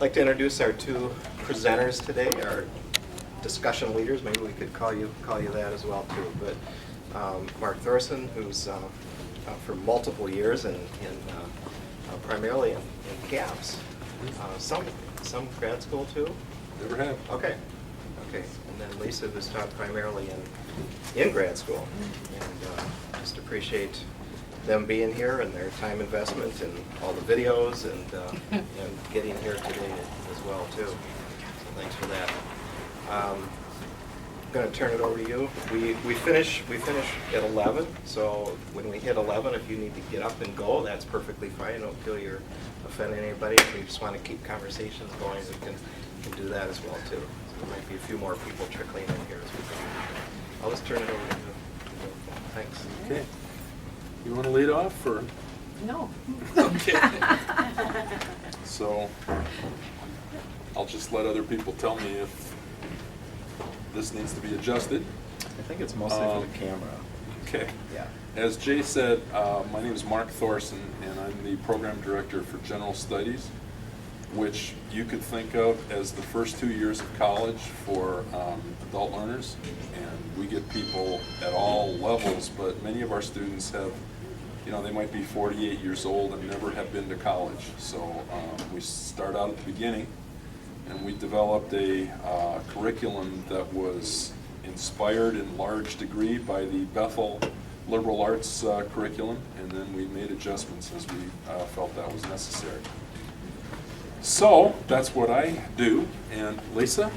like to introduce our two presenters today, our discussion leaders. Maybe we could call you that as well too. But Mark Thorson, who's for multiple years and primarily in CAPS, some grad school too. Never have. Okay. And then Lisa, who's taught primarily in grad school, and just appreciate them being here and their time investment and all the videos and getting here today as well too. So thanks for that. I'm going to turn it over to you. We finish at 11. So when we hit 11, if you need to get up and go, that's perfectly fine. Don't feel you're offending anybody. If we just want to keep conversations going, we can do that as well too. So there might be a few more people trickling in here as we go. I'll just turn it over to you. Thanks. Okay. You want to lead off, or? No. Okay. So I'll just let other people tell me if this needs to be adjusted. I think it's mostly for the camera. Okay. Yeah. As Jay said, my name is Mark Thorson, and I'm the program director for General Studies, which you could think of as the first 2 years of college for adult learners. And we get people at all levels, but many of our students have, they might be 48 years old and never have been to college. So we start out at the beginning, and we developed a curriculum that was inspired in large degree by the Bethel liberal arts curriculum, and then we made adjustments as we felt that was necessary. So that's what I do. And Lisa?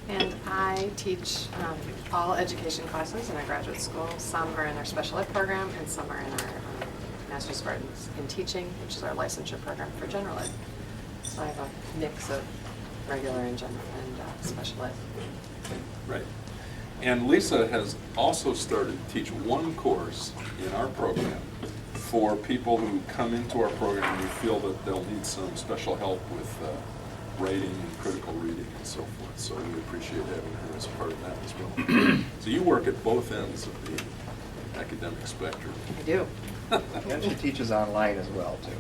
And I teach all education classes in our graduate school. Some are in our special ed program, and some are in our master's degrees in teaching, which is our licensure program for general ed. So I have a mix of regular and general and special ed. Right. And Lisa has also started to teach one course in our program for people who come into our program and we feel that they'll need some special help with writing and critical reading and so forth. So we appreciate having her as part of that as well. So you work at both ends of the academic spectrum. I do. And she teaches online as well, too.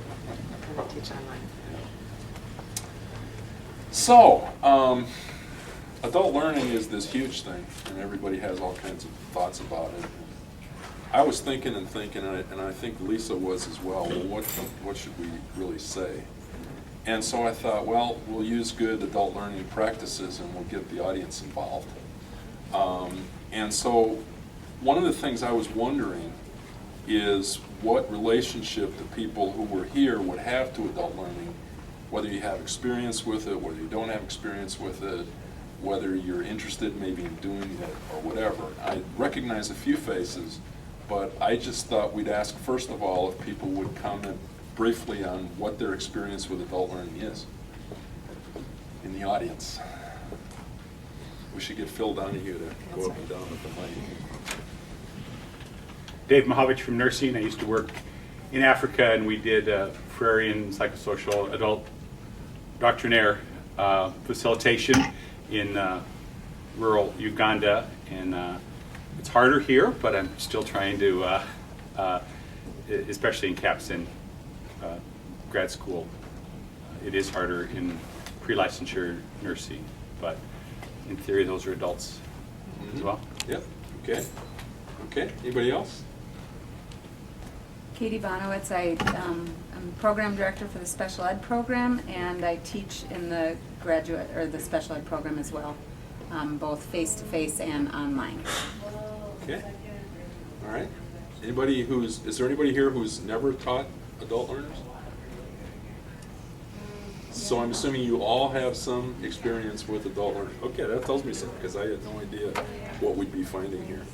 And I teach online. So, adult learning is this huge thing, and everybody has all kinds of thoughts about it. I was thinking, and I think Lisa was as well, what should we really say? And so I thought, well, we'll use good adult learning practices and we'll get the audience involved. And so one of the things I was wondering is what relationship the people who were here would have to adult learning, whether you have experience with it, whether you don't have experience with it, whether you're interested maybe in doing it or whatever. I recognize a few faces, but I just thought we'd ask first of all if people would comment briefly on what their experience with adult learning is in the audience. We should get Phil Donahue to go up and down with the mic. Dave Mahovich from nursing. I used to work in Africa, and we did Frerian psychosocial adult doctrinaire facilitation in rural Uganda, and it's harder here, but I'm still trying to, especially in CAPS and grad school, it is harder in pre-licensure nursing, but in theory those are adults as well. Yep. Okay. Anybody else? Katie Bonowitz. I'm program director for the special ed program, and I teach in the graduate or the special ed program as well, both face-to-face and online. Okay. All right. Is there anybody here who's never taught adult learners? So I'm assuming you all have some experience with adult learners. Okay, that tells me something because I had no idea what we'd be finding here.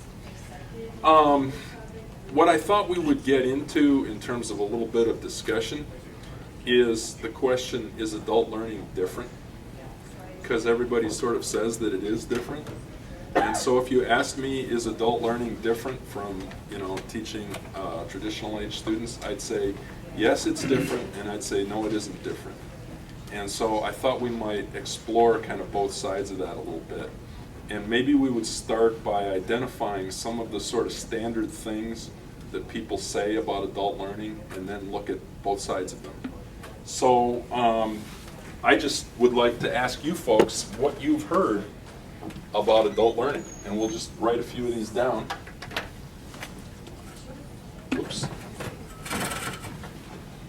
What I thought we would get into in terms of a little bit of discussion is the question, is adult learning different? Because everybody sort of says that it is different. And so if you ask me, is adult learning different from, teaching traditional age students, I'd say, yes, it's different, and I'd say, no, it isn't different. And so I thought we might explore kind of both sides of that a little bit. And maybe we would start by identifying some of the sort of standard things that people say about adult learning, and then look at both sides of them. So I just would like to ask you folks what you've heard about adult learning, and we'll just write a few of these down. Oops.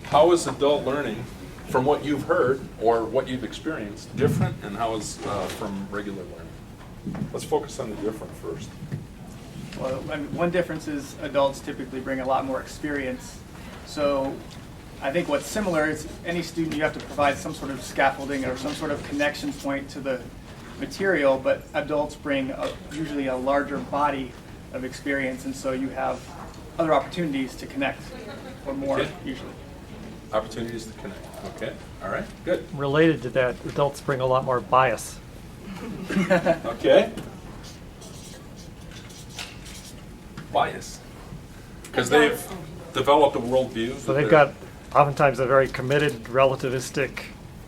How is adult learning, from what you've heard or what you've experienced, different, and how is from regular learning? Let's focus on the different first. Well, I mean, one difference is adults typically bring a lot more experience. So I think what's similar is any student, you have to provide some sort of scaffolding or some sort of connection point to the material, but adults bring usually a larger body of experience, and so you have other opportunities to connect, or more, Okay. usually. Opportunities to connect. Okay, all right, good. Related to that, adults bring a lot more bias. Okay. Bias. Because they've developed a worldview. So they've got oftentimes a very committed relativistic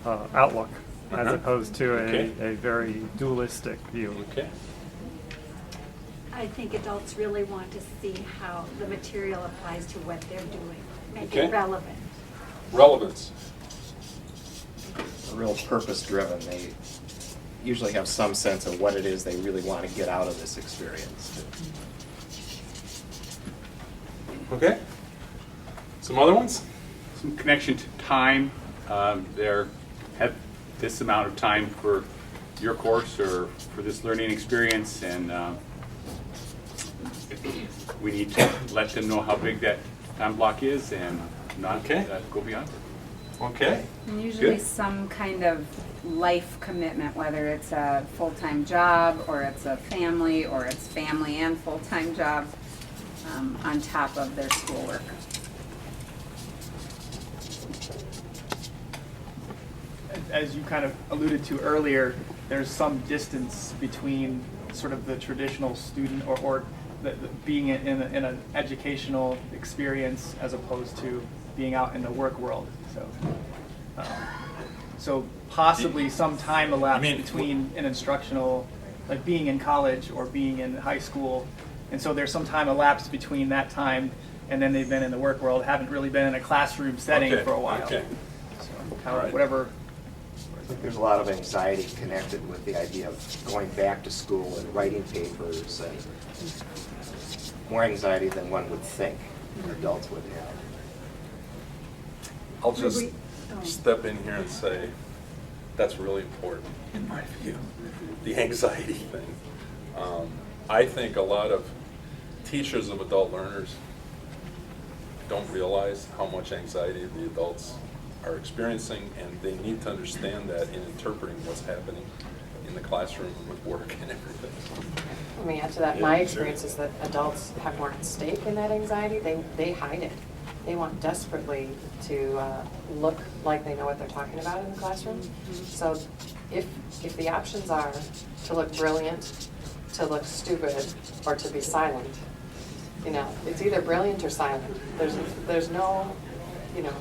outlook as Uh-huh. opposed to Okay. a very dualistic view. Okay. I think adults really want to see how the material applies to what they're doing, make Okay. it relevant. Relevance. Real purpose-driven. They usually have some sense of what it is they really want to get out of this experience. Okay. Some other ones? Some connection to time. There have this amount of time for your course or for this learning experience, and we need to let them know how big that time block is and not Okay. go beyond it. Okay. And usually Good. some kind of life commitment, whether it's a full-time job or it's a family or it's family and full-time job on top of their schoolwork. As you kind of alluded to earlier, there's some distance between sort of the traditional student or being in an educational experience as opposed to being out in the work world. So possibly some time elapsed You mean- between an instructional, like being in college or being in high school. And so there's some time elapsed between that time and then they've been in the work world, haven't really been in a classroom setting Okay, for a while. okay. So All right. whatever. I think there's a lot of anxiety connected with the idea of going back to school and writing papers, and more anxiety than one would think adults would have. I'll just Oh. step in here and say, that's really important, in my view, the anxiety thing. I think a lot of teachers of adult learners don't realize how much anxiety the adults are experiencing, and they need to understand that in interpreting what's happening in the classroom with work and everything. Let me add to that. My experience is that adults have more at stake in that anxiety. They hide it. They want desperately to look like they know what they're talking about in the classroom. So if the options are to look brilliant, to look stupid, or to be silent, it's either brilliant or silent. There's no,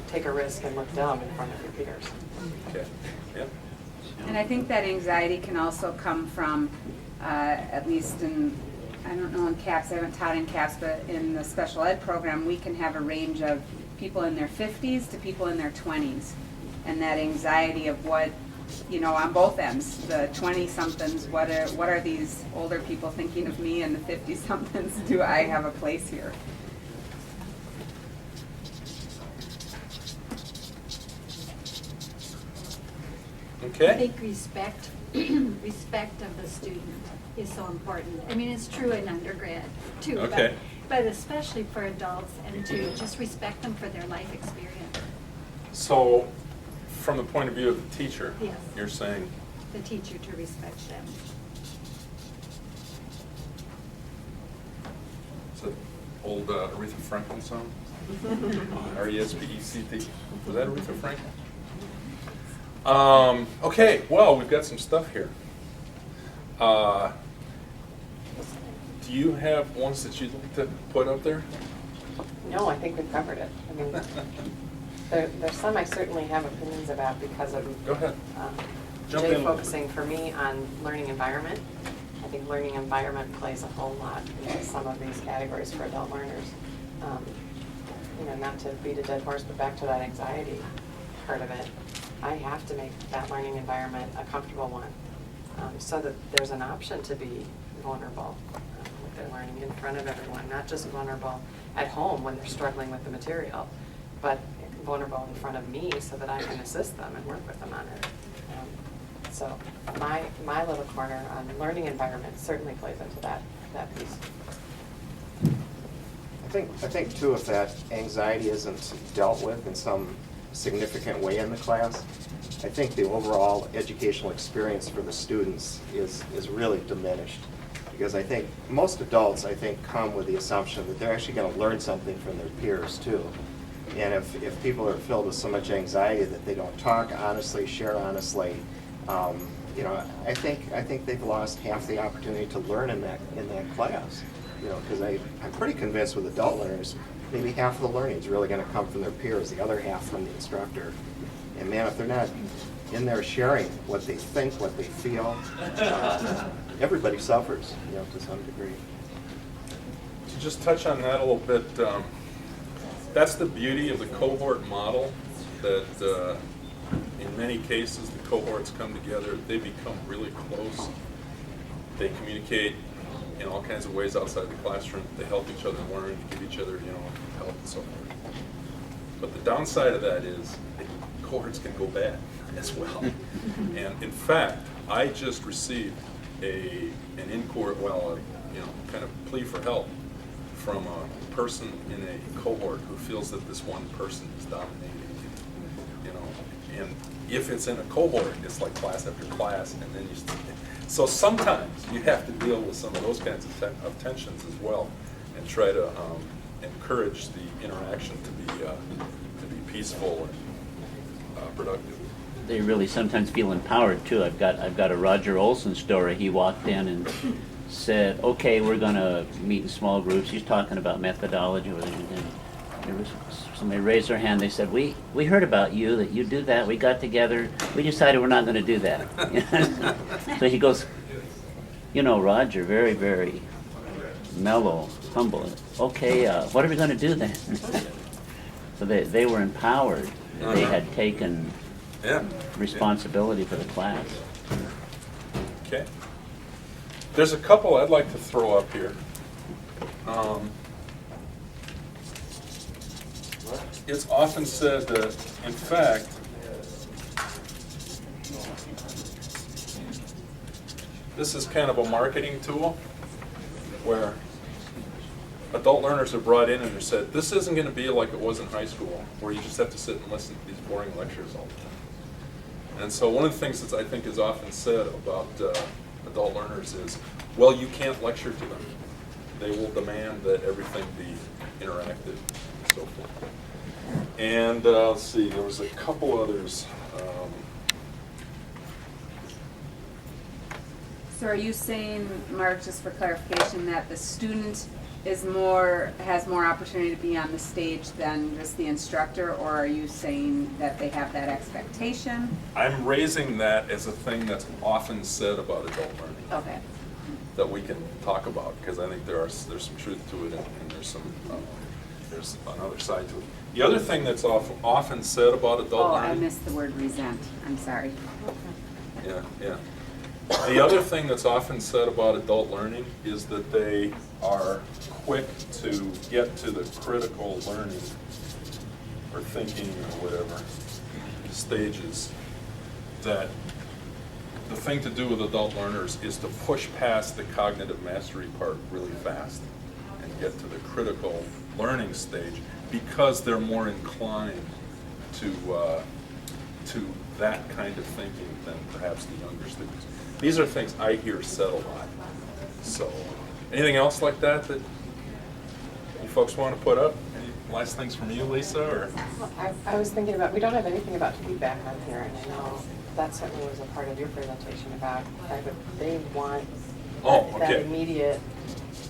take a risk and look dumb in front of your peers. Okay, yeah. And I think that anxiety can also come from, at least in, I don't know in CAPS, I haven't taught in CAPS, but in the special ed program, we can have a range of people in their 50s to people in their 20s. And that anxiety of what, on both ends, the 20-somethings, what are these older people thinking of me, and the 50-somethings, do I have a place here? I Okay, think respect of the student is so important. I mean, it's true in undergrad too, Okay. but especially for adults, and to just respect them for their life experience. so from the point of view of the teacher, Yes. you're saying, The teacher to respect them. is that old Aretha Franklin song? R-E-S-P-E-C-T. Was that Aretha Franklin? Okay, well, we've got some stuff here. Do you have ones that you'd like to put up there? No, I think we've covered it. I mean, there's some I certainly have opinions about because of Go ahead. Jump Jay in. focusing for me on learning environment. I think learning environment plays a whole lot into some of these categories for adult learners. Not to beat a dead horse, but back to that anxiety part of it. I have to make that learning environment a comfortable one, so that there's an option to be vulnerable with their learning in front of everyone, not just vulnerable at home when they're struggling with the material, but vulnerable in front of me so that I can assist them and work with them on it. So my little corner on learning environment certainly plays into that piece. I think too, if that anxiety isn't dealt with in some significant way in the class, I think the overall educational experience for the students is really diminished. Because I think most adults, come with the assumption that they're actually going to learn something from their peers too. And if people are filled with so much anxiety that they don't talk honestly, share honestly, I think they've lost half the opportunity to learn in that class. Because I'm pretty convinced with adult learners, maybe half of the learning is really going to come from their peers, the other half from the instructor. And man, if they're not in there sharing what they think, what they feel, everybody suffers, to some degree. To just touch on that a little bit, that's the beauty of the cohort model, that in many cases the cohorts come together, they become really close, they communicate in all kinds of ways outside the classroom, they help each other learn, give each other help and so forth. But the downside of that is cohorts can go bad as well. And in fact, I just received an in-court, kind of plea for help from a person in a cohort who feels that this one person is dominating, and if it's in a cohort, it's like class after class, and then so sometimes you have to deal with some of those kinds of tensions as well, and try to encourage the interaction to be peaceful and productive. They really sometimes feel empowered too. I've got a Roger Olson story. He walked in and said, "Okay, we're going to meet in small groups." He's talking about methodology, and there was somebody raised their hand. They said, "We heard about you, that you do that. We got together. We decided we're not going to do that." So he goes, Roger, very, very mellow, humble. "Okay, what are we going to do then?" So they were empowered. They had taken responsibility for the class. Okay. There's a couple I'd like to throw up here. It's often said that, in fact, this is kind of a marketing tool where adult learners are brought in and they're said, this isn't going to be like it was in high school, where you just have to sit and listen to these boring lectures all the time. And so one of the things that I think is often said about adult learners is, well, you can't lecture to them. They will demand that everything be interactive and so forth. And let's see, there was a couple others. So are you saying, Mark, just for clarification, that the student has more opportunity to be on the stage than just the instructor, or are you saying that they have that expectation? I'm raising that as a thing that's often said about adult learning. Okay. That we can talk about, because I think there's some truth to it, and there's another side to it. The other thing that's often said about adult learning. I missed the word resent. I'm sorry. Yeah. The other thing that's often said about adult learning is that they are quick to get to the critical learning or thinking or whatever stages. That the thing to do with adult learners is to push past the cognitive mastery part really fast and get to the critical learning stage, because they're more inclined to that kind of thinking than perhaps the younger students. These are things I hear said a lot. So, anything else like that you folks want to put up? Any last things from you, Lisa? Or? Well, I was thinking about, we don't have anything about feedback on here, and I know that certainly was a part of your presentation about that they want that immediate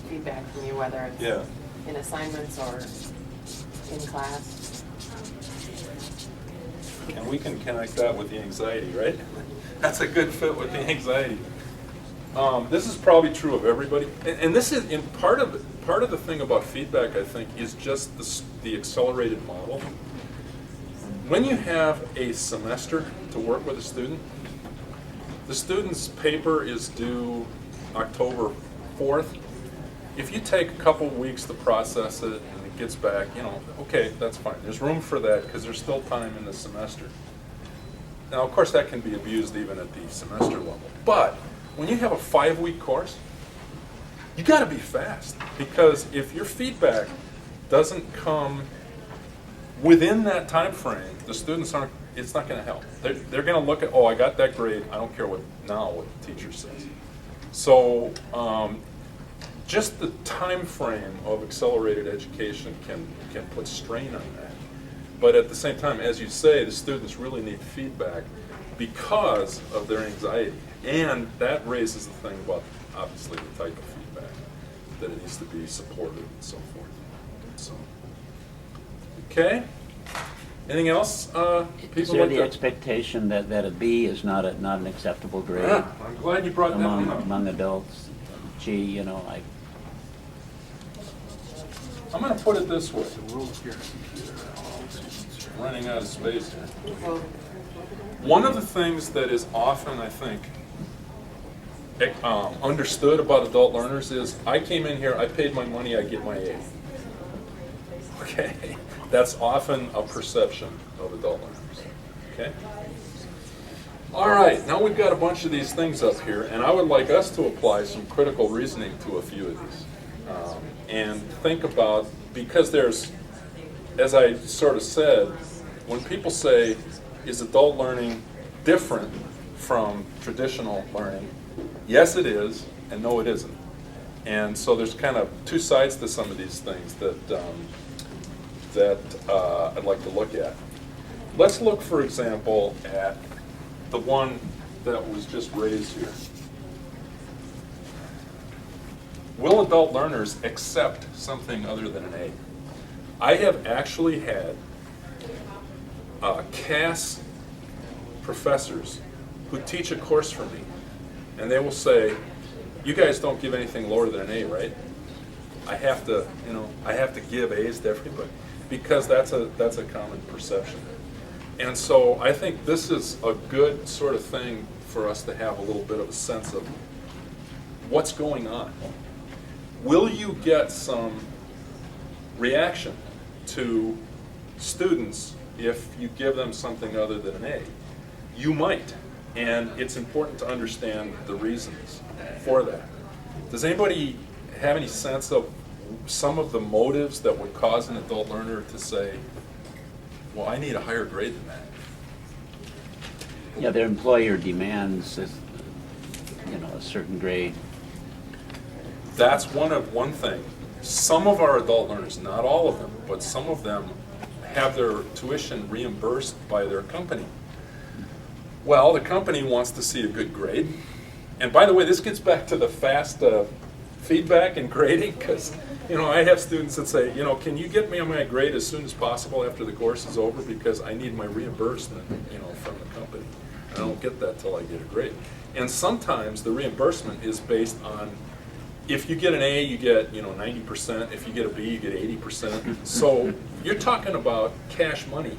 feedback from you, whether it's in assignments or in class. And we can connect that with the anxiety, right? That's a good fit with the anxiety. This is probably true of everybody, and this is in part of the thing about feedback, I think, is just the accelerated model. when you have a semester to work with a student, the student's paper is due October 4th. If you take a couple weeks to process it and it gets back, okay, that's fine. There's room for that because there's still time in the semester. Now, of course, that can be abused even at the semester level. But when you have a 5-week course, you got to be fast, because if your feedback doesn't come within that time frame, the students aren't. It's not going to help. They're going to look at, oh, I got that grade. I don't care what the teacher says. So just the time frame of accelerated education can put strain on that. But at the same time, as you say, the students really need feedback because of their anxiety. And that raises the thing about, obviously, the type of feedback, that it needs to be supported and so forth. So, okay. Anything else? Is there the expectation that a B is not an acceptable grade Yeah, I'm glad you brought that one up. among adults? Gee, I'm going to put it this way. Running out of space here. One of the things that is often, I think, understood about adult learners is, I came in here, I paid my money, I get my A. Okay? That's often a perception of adult learners. Okay? All right, now we've got a bunch of these things up here, and I would like us to apply some critical reasoning to a few of these. And think about, because there's, as I sort of said, when people say, is adult learning different from traditional learning? Yes, it is, and no, it isn't. And so there's kind of two sides to some of these things that I'd like to look at. Let's look, for example, at the one that was just raised here. Will adult learners accept something other than an A? I have actually had CAS professors who teach a course for me, and they will say, you guys don't give anything lower than an A, right? I have to give A's to everybody, because that's a common perception. And so I think this is a good sort of thing for us to have a little bit of a sense of what's going on. Will you get some reaction to students if you give them something other than an A? You might, and it's important to understand the reasons for that. Does anybody have any sense of some of the motives that would cause an adult learner to say, well, I need a higher grade than that? Yeah, their employer demands a certain grade. That's one thing. Some of our adult learners, not all of them, but some of them have their tuition reimbursed by their company. Well, the company wants to see a good grade. And by the way, this gets back to the fast feedback and grading, because I have students that say, can you get me on my grade as soon as possible after the course is over, because I need my reimbursement from the company. I don't get that till I get a grade. And sometimes the reimbursement is based on, if you get an A, you get 90%. If you get a B, you get 80%. So you're talking about cash money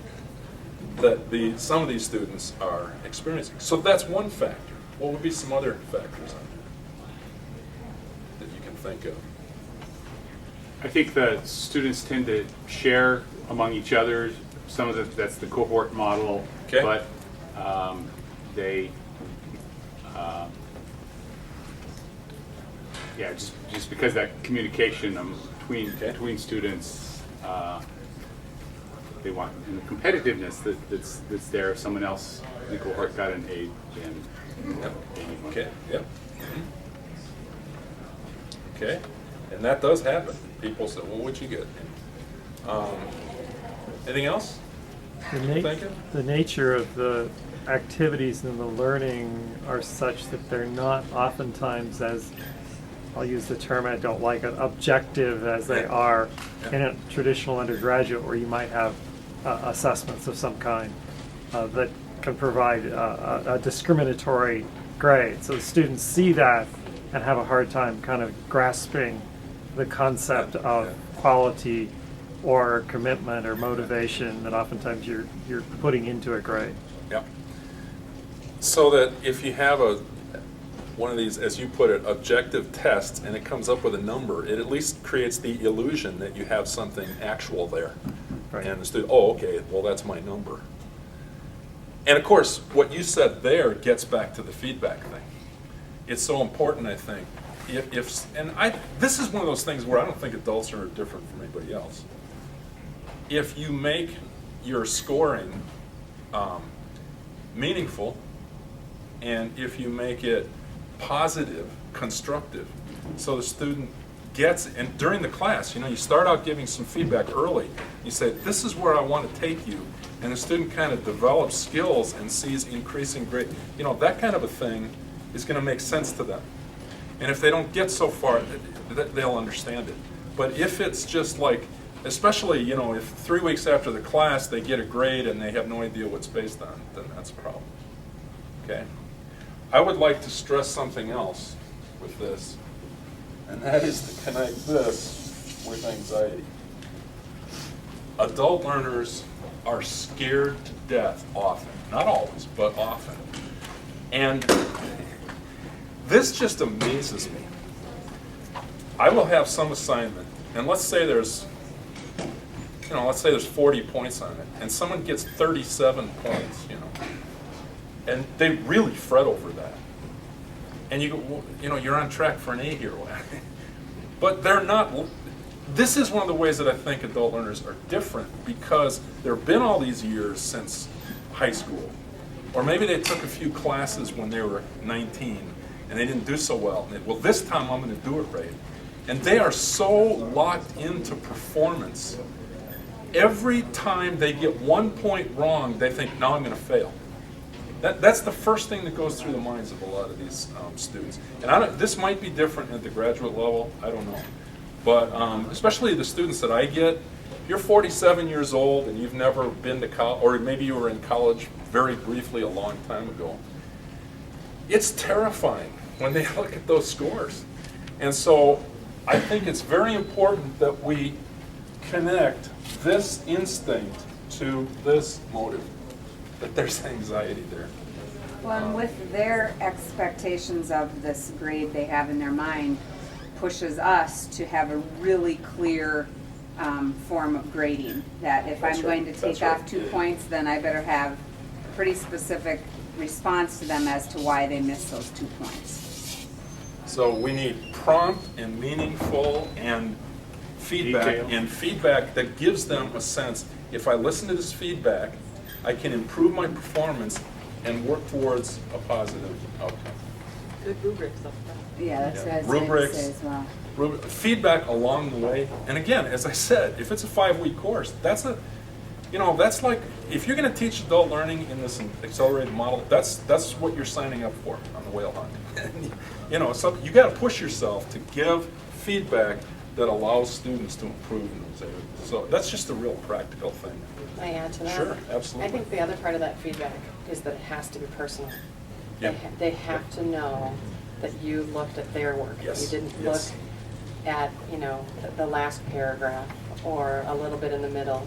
that some of these students are experiencing. So that's one factor. What would be some other factors on that you can think of? I think the students tend to share among each other. Some of that's the cohort model, Okay. but they, just because that communication between students, they want, and the competitiveness that's there. If someone else in the cohort got an A, then Yep. Okay. Yep. Okay. And that does happen. People say, well, what'd you get? Anything else? The nature of the activities and the learning are such that they're not oftentimes as, I'll use the term I don't like, objective as they are in a traditional undergraduate, where you might have assessments of some kind that can provide a discriminatory grade. So the students see that and have a hard time kind of grasping the concept of quality or commitment or motivation that oftentimes you're putting into a grade. Yep. So that if you have one of these, as you put it, objective tests, and it comes up with a number, it at least creates the illusion that you have something actual there. Right. And the student, oh, okay, well, that's my number. And of course, what you said there gets back to the feedback thing. It's so important, I think. This is one of those things where I don't think adults are different from anybody else. If you make your scoring meaningful, and if you make it positive, constructive, so the student gets, and during the class, you start out giving some feedback early. You say, this is where I want to take you, and the student kind of develops skills and sees increasing grade. That kind of a thing is going to make sense to them. And if they don't get so far, they'll understand it. But if it's just like, especially, if 3 weeks after the class they get a grade and they have no idea what it's based on, then that's a problem. Okay? I would like to stress something else with this, and that is to connect this with anxiety. Adult learners are scared to death often. Not always, but often. And this just amazes me. I will have some assignment, and let's say there's 40 points on it, and someone gets 37 points, and they really fret over that. And you go, well, you're on track for an A here. But they're not. This is one of the ways that I think adult learners are different, because there have been all these years since high school. Or maybe they took a few classes when they were 19 and they didn't do so well. And well, this time I'm going to do it right. And they are so locked into performance. Every time they get 1 point wrong, they think, now I'm going to fail. That's the first thing that goes through the minds of a lot of these students. And this might be different at the graduate level, I don't know. But especially the students that I get, you're 47 years old and you've never been to college, or maybe you were in college very briefly a long time ago. It's terrifying when they look at those scores. And so I think it's very important that we connect this instinct to this motive, that there's anxiety there. Well, and with their expectations of this grade they have in their mind, pushes us to have a really clear form of grading. That if I'm going to take off 2 points, then I better have a pretty specific response to them as to why they missed those 2 points. So we need prompt and meaningful and feedback, Detail. and feedback that gives them a sense, if I listen to this feedback, I can improve my performance and work towards a positive outcome. Good rubrics up front. Yeah, that's Yeah. what I was going to Rubrics. say as well. Feedback along the way, and again, as I said, if it's a 5-week course, that's like, if you're going to teach adult learning in this accelerated model, that's what you're signing up for on the whale hunt. So you got to push yourself to give feedback that allows students to improve in those areas. So that's just a real practical thing. Can I add to that? Sure, absolutely. I think the other part of that feedback is that it has to be personal. Yeah. They have to know that you looked at their work. Yes, You didn't yes. look at, the last paragraph or a little bit in the middle.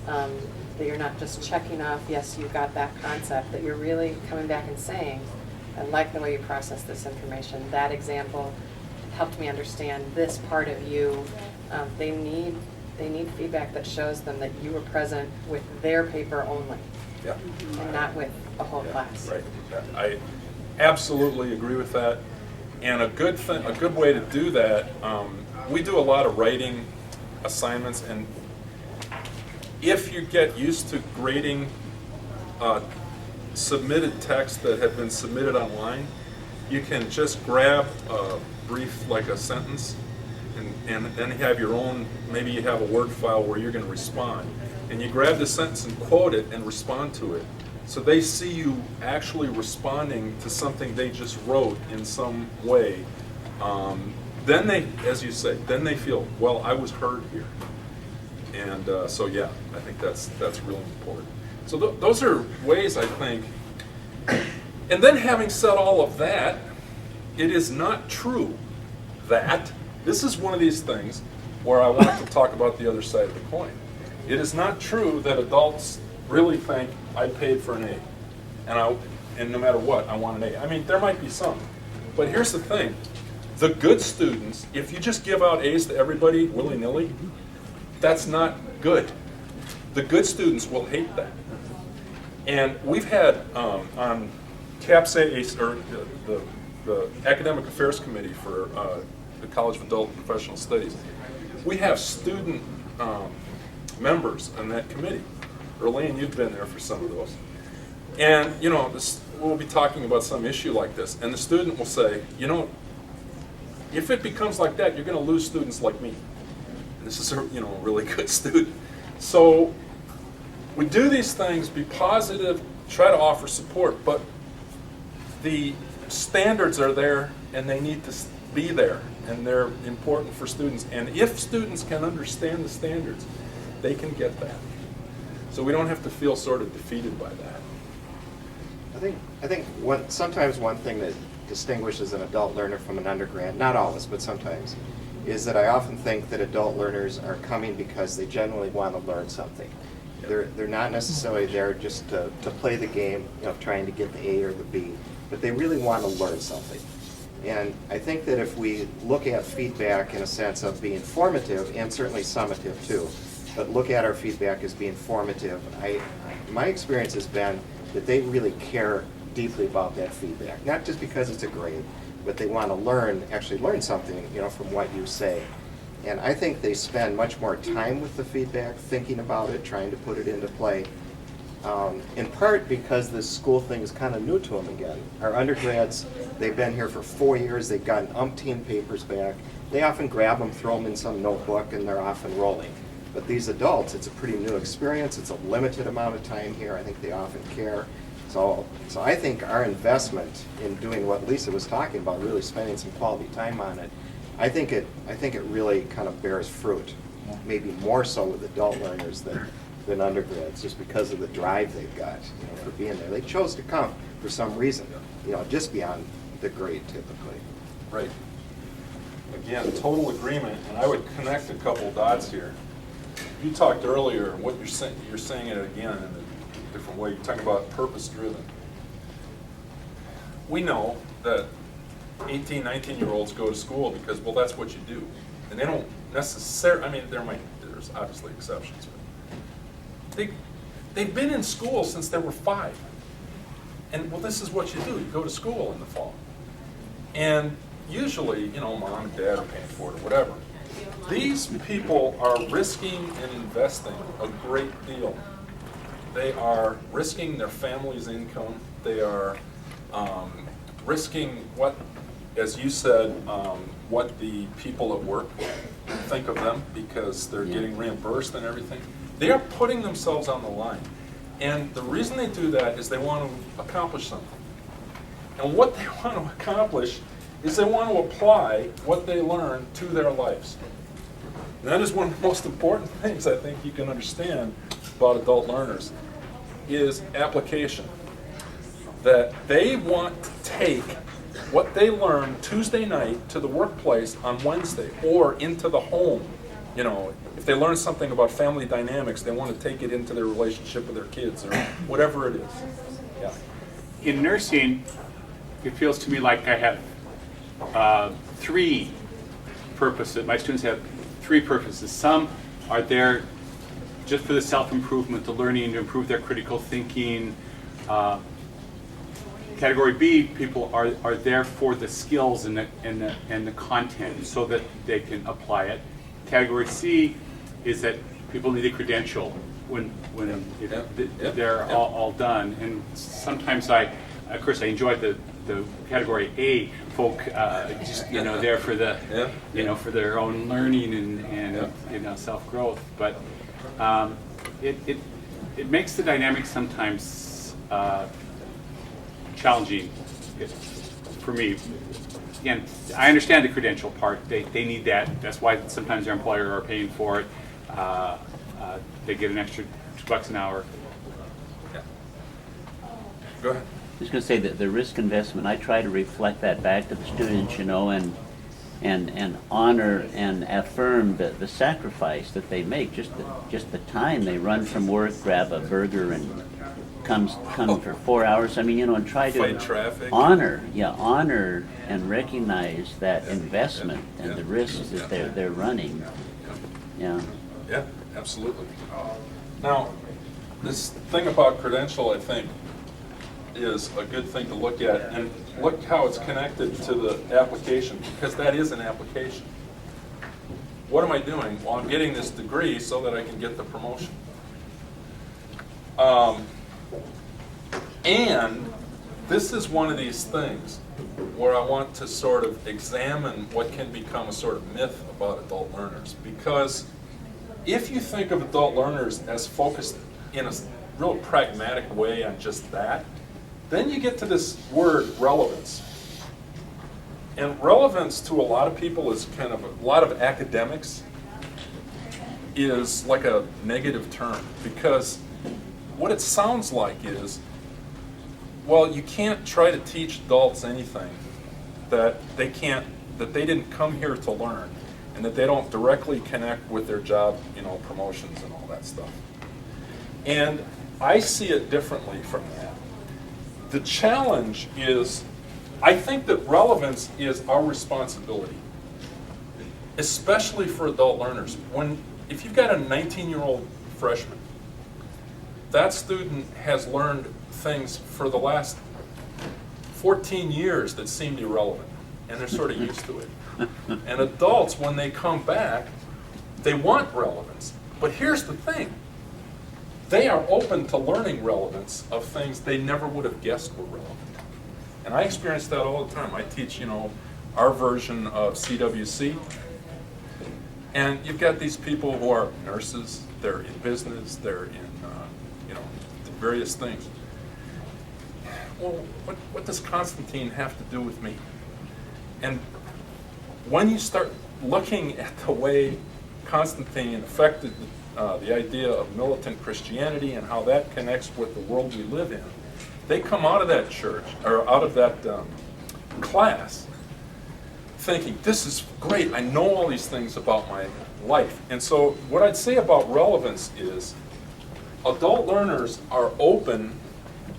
That you're not just checking off, yes, you got that concept, that you're really coming back and saying, I like the way you process this information. That example helped me understand this part of you. They need feedback that shows them that you were present with their paper only, Yeah. and not with a whole class. Right. I absolutely agree with that. And a good way to do that, we do a lot of writing assignments, and if you get used to grading submitted text that have been submitted online, you can just grab a brief, like a sentence, and then have your own, maybe you have a Word file where you're going to respond. And you grab the sentence and quote it and respond to it. So they see you actually responding to something they just wrote in some way. Then they, as you say, then they feel, well, I was heard here. And so yeah, I think that's really important. So those are ways, I think. And then having said all of that, it is not true that, this is one of these things, where I want to talk about the other side of the coin. It is not true that adults really think I paid for an A, and no matter what, I want an A. I mean, there might be some, but here's the thing. The good students, if you just give out A's to everybody willy-nilly, that's not good. The good students will hate that. And we've had on CAPSA, or the Academic Affairs Committee for the College of Adult and Professional Studies, we have student members on that committee. Erlene, you've been there for some of those. And, you know, we'll be talking about some issue like this, and the student will say, you know, if it becomes like that, you're going to lose students like me. And this is a really good student. So we do these things, be positive, try to offer support, but the standards are there and they need to be there, and they're important for students. And if students can understand the standards, they can get that. So we don't have to feel sort of defeated by that. I think sometimes one thing that distinguishes an adult learner from an undergrad, not always, but sometimes, is that I often think that adult learners are coming because they genuinely want to learn something. They're not necessarily there just to play the game, trying to get the A or the B, but they really want to learn something. And I think that if we look at feedback in a sense of being formative, and certainly summative too, but look at our feedback as being formative, my experience has been that they really care deeply about that feedback. Not just because it's a grade, but they want to actually learn something, from what you say. And I think they spend much more time with the feedback, thinking about it, trying to put it into play. In part because this school thing is kind of new to them again. Our undergrads, they've been here for 4 years, they've gotten umpteen papers back. They often grab them, throw them in some notebook, and they're off and rolling. But these adults, it's a pretty new experience, it's a limited amount of time here, I think they often care. So I think our investment in doing what Lisa was talking about, really spending some quality time on it, I think it really kind of bears fruit, maybe more so with adult learners than undergrads, just because of the drive they've got, for being there. They chose to come for some reason, just beyond the grade typically. Right. Again, total agreement, and I would connect a couple dots here. You talked earlier, what you're saying it again in a different way. You're talking about purpose-driven. We know that 18, 19-year-olds go to school because, well, that's what you do. And they don't necessarily, I mean, there's obviously exceptions, but they've been in school since they were 5. And, well, this is what you do. You go to school in the fall. And usually, mom and dad are paying for it or whatever. These people are risking and investing a great deal. They are risking their family's income. They are risking what, as you said, what the people at work think of them because they're getting reimbursed and everything. They are putting themselves on the line. And the reason they do that is they want to accomplish something. And what they want to accomplish is they want to apply what they learn to their lives. And that is one of the most important things I think you can understand about adult learners is application. That they want to take what they learn Tuesday night to the workplace on Wednesday or into the home. If they learn something about family dynamics, they want to take it into their relationship with their kids or whatever it is. Yeah. In nursing, it feels to me like I have 3 purposes. My students have 3 purposes. Some are there just for the self-improvement, the learning to improve their critical thinking. Category B, people are there for the skills and the content so that they can apply it. Category C is that people need a credential when they're all done. And sometimes of course I enjoyed the category A folk, just there for the for their own learning and self-growth. But it makes the dynamic sometimes challenging for me. Again, I understand the credential part. They need that. That's why sometimes their employer are paying for it. They get an extra $2 an hour. Yeah. Go ahead. I was going to say that the risk investment, I try to reflect that back to the students, and and honor and affirm the sacrifice that they make, just the time they run from work, grab a burger and come for 4 hours. I mean, you know, and try to Fight traffic. honor and recognize that investment and the risks that they're running. Yeah. Yeah, absolutely. Now, this thing about credential, I think, is a good thing to look at, and look how it's connected to the application, because that is an application. What am I doing? Well, I'm getting this degree so that I can get the promotion. And this is one of these things where I want to sort of examine what can become a sort of myth about adult learners. Because if you think of adult learners as focused in a real pragmatic way on just that, then you get to this word relevance. And relevance to a lot of people is kind of, a lot of academics is like a negative term, because what it sounds like is, well, you can't try to teach adults anything that they didn't come here to learn, and that they don't directly connect with their job, you know, promotions and all that stuff. And I see it differently from that. The challenge is, I think that relevance is our responsibility, especially for adult learners. If you've got a 19-year-old freshman, that student has learned things for the last 14 years that seemed irrelevant, and they're sort of used to it. And adults, when they come back, they want relevance. But here's the thing. They are open to learning relevance of things they never would have guessed were relevant. And I experience that all the time. I teach, you know, our version of CWC. And you've got these people who are nurses, they're in business, they're in, you know, various things. Well, what does Constantine have to do with me? And when you start looking at the way Constantine affected the idea of militant Christianity and how that connects with the world we live in, they come out of that church, or out of that class, thinking, this is great, I know all these things about my life. And so what I'd say about relevance is, adult learners are open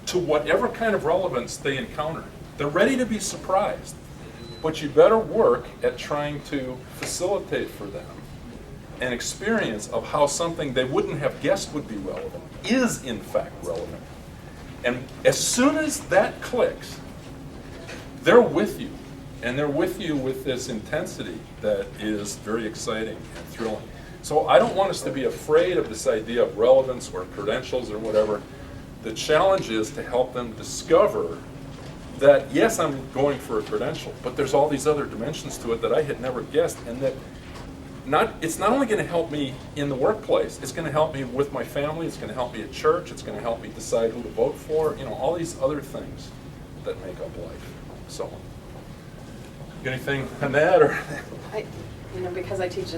to whatever kind of relevance they encounter. They're ready to be surprised, but you better work at trying to facilitate for them an experience of how something they wouldn't have guessed would be relevant is in fact relevant. And as soon as that clicks, they're with you, and they're with you with this intensity that is very exciting and thrilling. So I don't want us to be afraid of this idea of relevance or credentials or whatever. The challenge is to help them discover that, yes, I'm going for a credential, but there's all these other dimensions to it that I had never guessed, and that it's not only going to help me in the workplace, it's going to help me with my family, it's going to help me at church, it's going to help me decide who to vote for, you know, all these other things that make up life. So, anything on that, or? You know, because I teach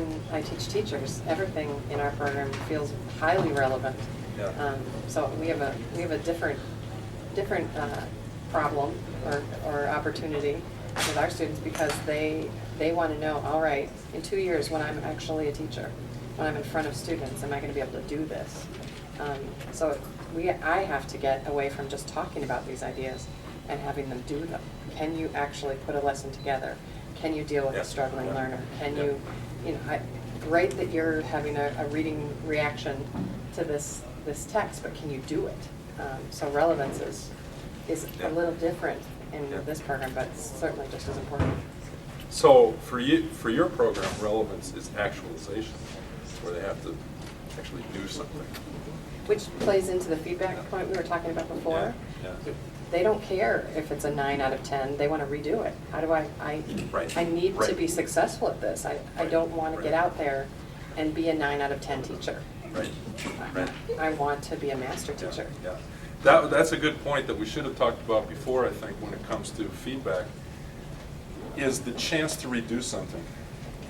teachers, everything in our program feels highly relevant. Yeah. So we have a different problem or opportunity with our students, because they want to know, all right, in 2 years when I'm actually a teacher, when I'm in front of students, am I going to be able to do this? So I have to get away from just talking about these ideas and having them do them. Can you actually put a lesson together? Can you deal with a struggling learner? Can you know, great that you're having a reading reaction to this text, but can you do it? So relevance is a little different in this program, but it's certainly just as important. So for your program, relevance is actualization, where they have to actually do something. Which plays into the feedback point we were talking about before. Yeah. They don't care if it's a 9 out of 10. They want to redo it. How do I need to be successful at this. I don't want to get out there and be a 9 out of 10 teacher. Right. I want to be a master teacher. Yeah. That's a good point that we should have talked about before, I think, when it comes to feedback, is the chance to redo something.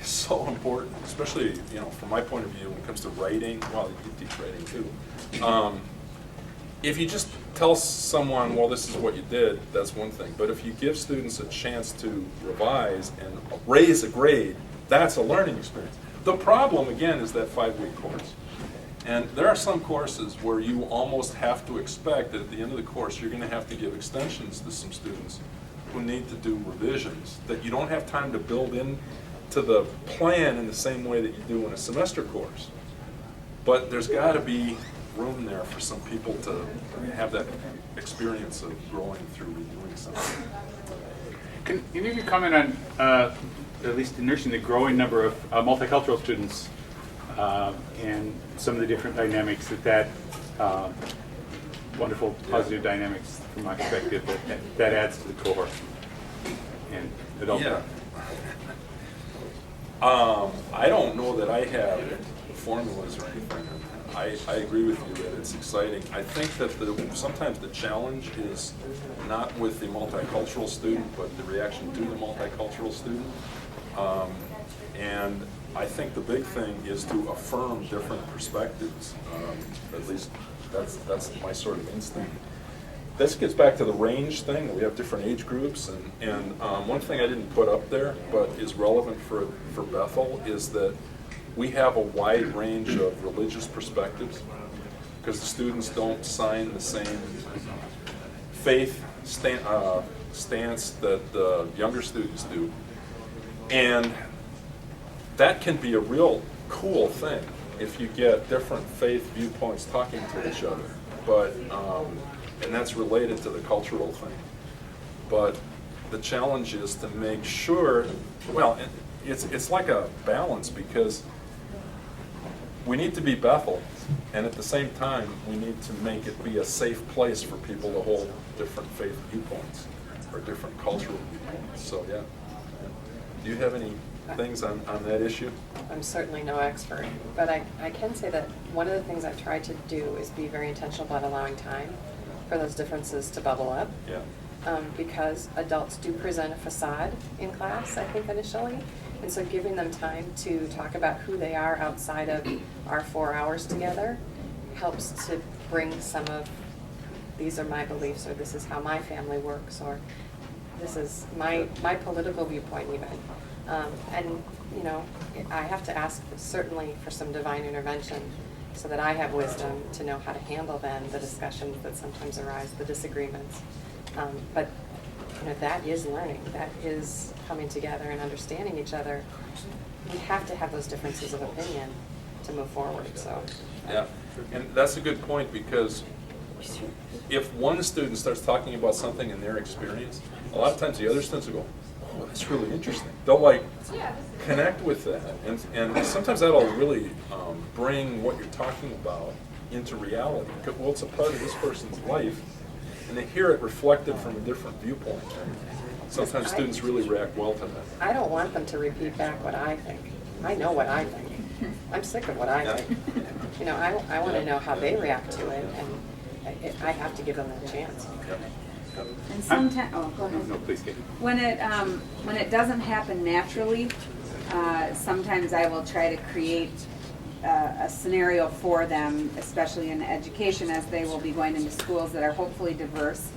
It's so important, especially, you know, from my point of view, when it comes to writing. Well, you teach writing too. If you just tell someone, well, this is what you did, that's one thing. But if you give students a chance to revise and raise a grade, that's a learning experience. The problem, again, is that 5-week course. And there are some courses where you almost have to expect that at the end of the course, you're going to have to give extensions to some students who need to do revisions that you don't have time to build in to the plan in the same way that you do in a semester course. But there's got to be room there for some people to have that experience of growing through redoing something. Can you maybe comment on, at least in nursing, the growing number of multicultural students and some of the different dynamics that wonderful positive dynamics from my perspective that adds to the cohort and adult. Yeah. I don't know that I have formulas or anything. I agree with you that it's exciting. I think that sometimes the challenge is not with the multicultural student, but the reaction to the multicultural student. And I think the big thing is to affirm different perspectives. At least that's my sort of instinct. This gets back to the range thing. We have different age groups, and one thing I didn't put up there, but is relevant for Bethel, is that we have a wide range of religious perspectives because the students don't sign the same faith stance that the younger students do. And that can be a real cool thing if you get different faith viewpoints talking to each other. But and that's related to the cultural thing. But the challenge is to make sure, well, it's like a balance because we need to be Bethel, and at the same time, we need to make it be a safe place for people to hold different faith viewpoints or different cultural viewpoints. So yeah. Do you have any things on that issue? I'm certainly no expert, but I can say that one of the things I've tried to do is be very intentional about allowing time for those differences to bubble up. Yeah. Because adults do present a facade in class, I think, initially. And so giving them time to talk about who they are outside of our 4 hours together helps to bring some of, these are my beliefs, or this is how my family works, or this is my political viewpoint even. And, you know, I have to ask certainly for some divine intervention so that I have wisdom to know how to handle then the discussions that sometimes arise, the disagreements. But you know, that is learning. That is coming together and understanding each other. We have to have those differences of opinion to move forward. So. Yeah, and that's a good point because if one student starts talking about something in their experience, a lot of times the other students will go, "Oh, that's really interesting." They'll like connect with that, and sometimes that'll really bring what you're talking about into reality. Well, it's a part of this person's life, and they hear it reflected from a different viewpoint. Sometimes students really react well to that. I don't want them to repeat back what I think. I know what I think. I'm sick of what I think. You know, I want to know how they react to it, and I have to give them that chance. And sometimes, oh, go ahead. No, please, Kate. When it doesn't happen naturally, sometimes I will try to create a scenario for them, especially in education, as they will be going into schools that are hopefully diverse,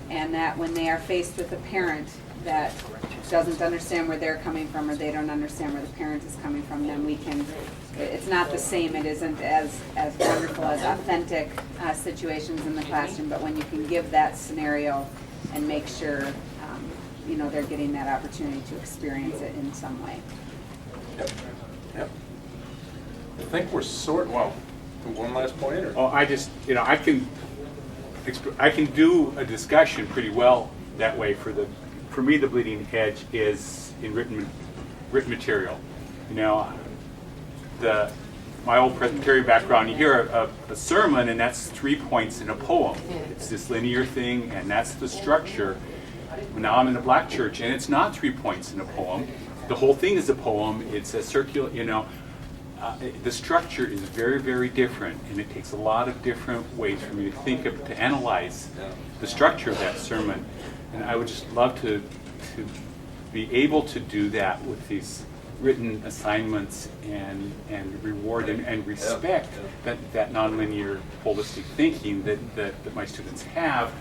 and that when they are faced with a parent that doesn't understand where they're coming from, or they don't understand where the parent is coming from, then we can, it's not the same, it isn't as wonderful as authentic situations in the classroom, but when you can give that scenario and make sure you know, they're getting that opportunity to experience it in some way. Yep. Yep. I think we're well, one last point, or? Oh, I just, you know, I can do a discussion pretty well that way. For me, the bleeding edge is in written material. You know, my old Presbyterian background, you hear a sermon and that's 3 points in a poem. It's this linear thing and that's the structure. Now I'm in a black church and it's not 3 points in a poem. The whole thing is a poem. It's a circular, you know. The structure is very, very different, and it takes a lot of different ways for me to think of, to analyze the structure of that sermon. And I would just love to be able to do that with these written assignments and reward and respect that nonlinear holistic thinking that my students have,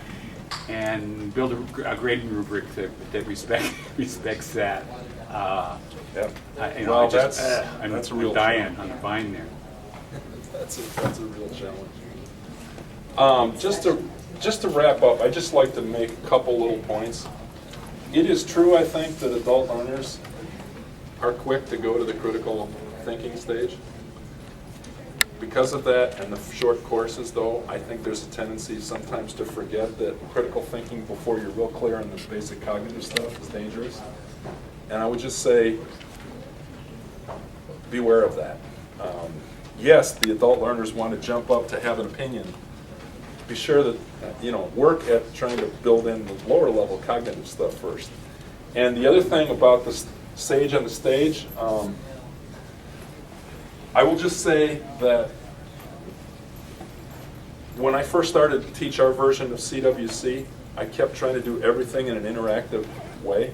and build a grading rubric that respects that. Well, that's a real dying challenge. on the vine there. That's a real challenge. Just to wrap up, I'd just like to make a couple little points. It is true, I think, that adult learners are quick to go to the critical thinking stage. Because of that and the short courses, though, I think there's a tendency sometimes to forget that critical thinking before you're real clear on the basic cognitive stuff is dangerous. And I would just say, beware of that. Yes, the adult learners want to jump up to have an opinion. Be sure that, work at trying to build in the lower level cognitive stuff first. And the other thing about the sage on the stage, I will just say that when I first started to teach our version of CWC, I kept trying to do everything in an interactive way.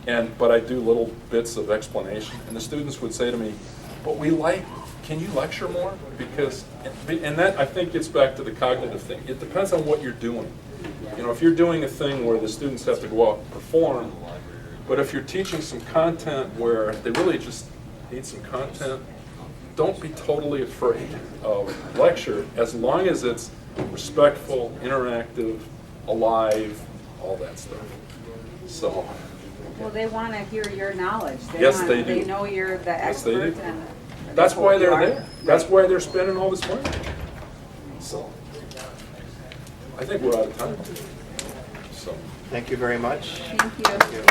But I do little bits of explanation. And the students would say to me, but can you lecture more? And that, I think, gets back to the cognitive thing. It depends on what you're doing. If you're doing a thing where the students have to go out and perform, but if you're teaching some content where they really just need some content, don't be totally afraid of lecture, as long as it's respectful, interactive, alive, all that stuff. So. Well, they want to hear your knowledge. Yes, they do. They know you're the Yes, they expert. do. And That's why they're you are. there. That's why they're spending all this money. So, I think we're out of time. So. Thank you very much. Thank you.